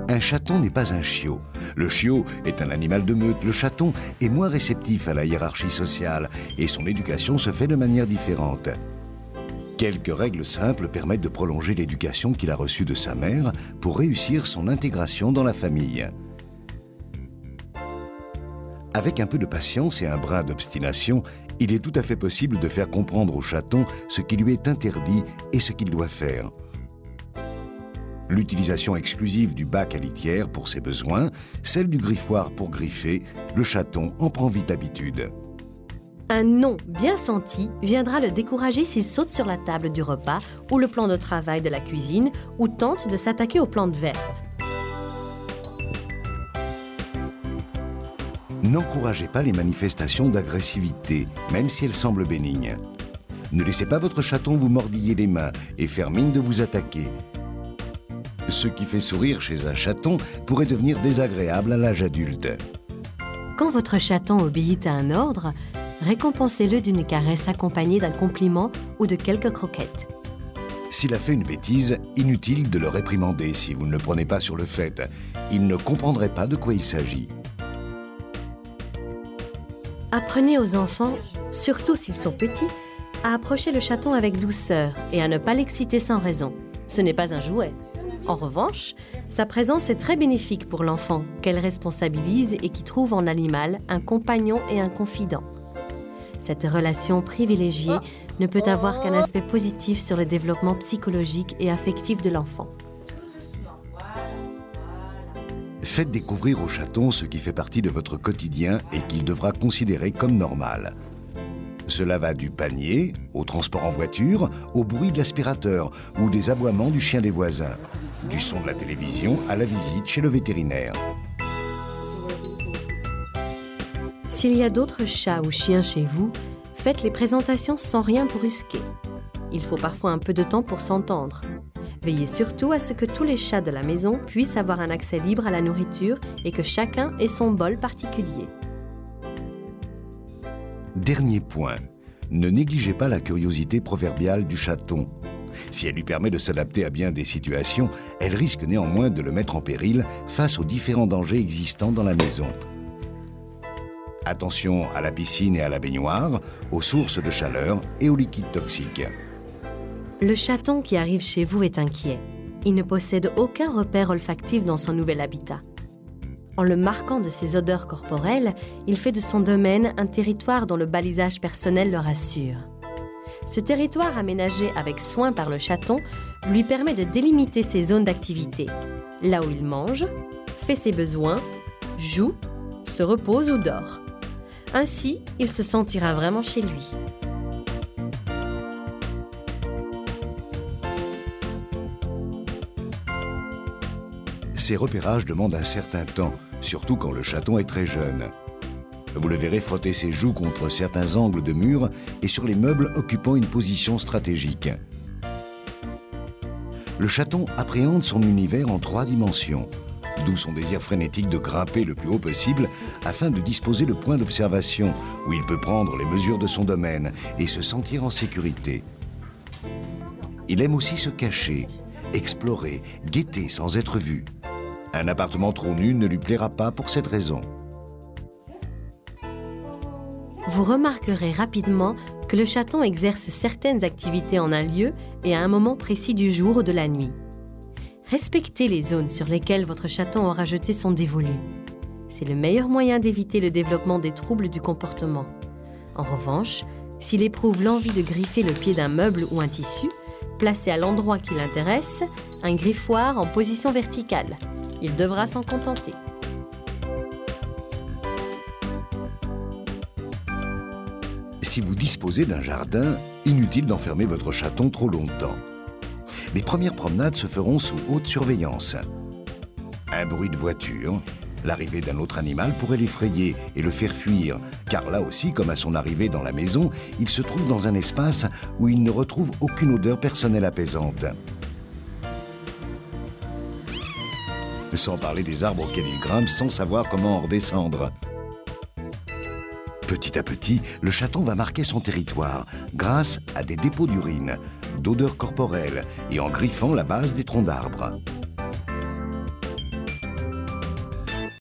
Un chaton n'est pas un chiot. Le chiot est un animal de meute. Le chaton est moins réceptif à la hiérarchie sociale et son éducation se fait de manière différente. Quelques règles simples permettent de prolonger l'éducation qu'il a reçue de sa mère pour réussir son intégration dans la famille. Avec un peu de patience et un brin d'obstination, il est tout à fait possible de faire comprendre au chaton ce qui lui est interdit et ce qu'il doit faire. L'utilisation exclusive du bac à litière pour ses besoins, celle du griffoir pour griffer, le chaton en prend vite habitude. Un non bien senti viendra le décourager s'il saute sur la table du repas ou le plan de travail de la cuisine ou tente de s'attaquer aux plantes vertes. N'encouragez pas les manifestations d'agressivité, même si elles semblent bénignes. Ne laissez pas votre chaton vous mordiller les mains et faire mine de vous attaquer. Ce qui fait sourire chez un chaton pourrait devenir désagréable à l'âge adulte. Quand votre chaton obéit à un ordre, récompensez-le d'une caresse accompagnée d'un compliment ou de quelques croquettes. S'il a fait une bêtise, inutile de le réprimander si vous ne le prenez pas sur le fait. Il ne comprendrait pas de quoi il s'agit. Apprenez aux enfants, surtout s'ils sont petits, à approcher le chaton avec douceur et à ne pas l'exciter sans raison. Ce n'est pas un jouet. En revanche, sa présence est très bénéfique pour l'enfant, qu'elle responsabilise et qui trouve en l'animal un compagnon et un confident. Cette relation privilégiée ne peut avoir qu'un aspect positif sur le développement psychologique et affectif de l'enfant. Faites découvrir au chaton ce qui fait partie de votre quotidien et qu'il devra considérer comme normal. Cela va du panier, au transport en voiture, au bruit de l'aspirateur ou des aboiements du chien des voisins, du son de la télévision à la visite chez le vétérinaire. S'il y a d'autres chats ou chiens chez vous, faites les présentations sans rien brusquer. Il faut parfois un peu de temps pour s'entendre. Veillez surtout à ce que tous les chats de la maison puissent avoir un accès libre à la nourriture et que chacun ait son bol particulier. Dernier point, ne négligez pas la curiosité proverbiale du chaton. Si elle lui permet de s'adapter à bien des situations, elle risque néanmoins de le mettre en péril face aux différents dangers existants dans la maison. Attention à la piscine et à la baignoire, aux sources de chaleur et aux liquides toxiques. Le chaton qui arrive chez vous est inquiet. Il ne possède aucun repère olfactif dans son nouvel habitat. En le marquant de ses odeurs corporelles, il fait de son domaine un territoire dont le balisage personnel le rassure. Ce territoire aménagé avec soin par le chaton lui permet de délimiter ses zones d'activité, là où il mange, fait ses besoins, joue, se repose ou dort. Ainsi, il se sentira vraiment chez lui. Ces repérages demandent un certain temps, surtout quand le chaton est très jeune. Vous le verrez frotter ses joues contre certains angles de mur et sur les meubles occupant une position stratégique. Le chaton appréhende son univers en 3 dimensions, d'où son désir frénétique de grimper le plus haut possible afin de disposer de points d'observation où il peut prendre les mesures de son domaine et se sentir en sécurité. Il aime aussi se cacher, explorer, guetter sans être vu. Un appartement trop nu ne lui plaira pas pour cette raison. Vous remarquerez rapidement que le chaton exerce certaines activités en un lieu et à un moment précis du jour ou de la nuit. Respectez les zones sur lesquelles votre chaton aura jeté son dévolu. C'est le meilleur moyen d'éviter le développement des troubles du comportement. En revanche, s'il éprouve l'envie de griffer le pied d'un meuble ou un tissu, placez à l'endroit qui l'intéresse un griffoir en position verticale. Il devra s'en contenter. Si vous disposez d'un jardin, inutile d'enfermer votre chaton trop longtemps. Les premières promenades se feront sous haute surveillance. Un bruit de voiture, l'arrivée d'un autre animal pourrait l'effrayer et le faire fuir, car là aussi, comme à son arrivée dans la maison, il se trouve dans un espace où il ne retrouve aucune odeur personnelle apaisante. Sans parler des arbres auxquels il grimpe sans savoir comment en redescendre. Petit à petit, le chaton va marquer son territoire grâce à des dépôts d'urine, d'odeurs corporelles et en griffant la base des troncs d'arbres.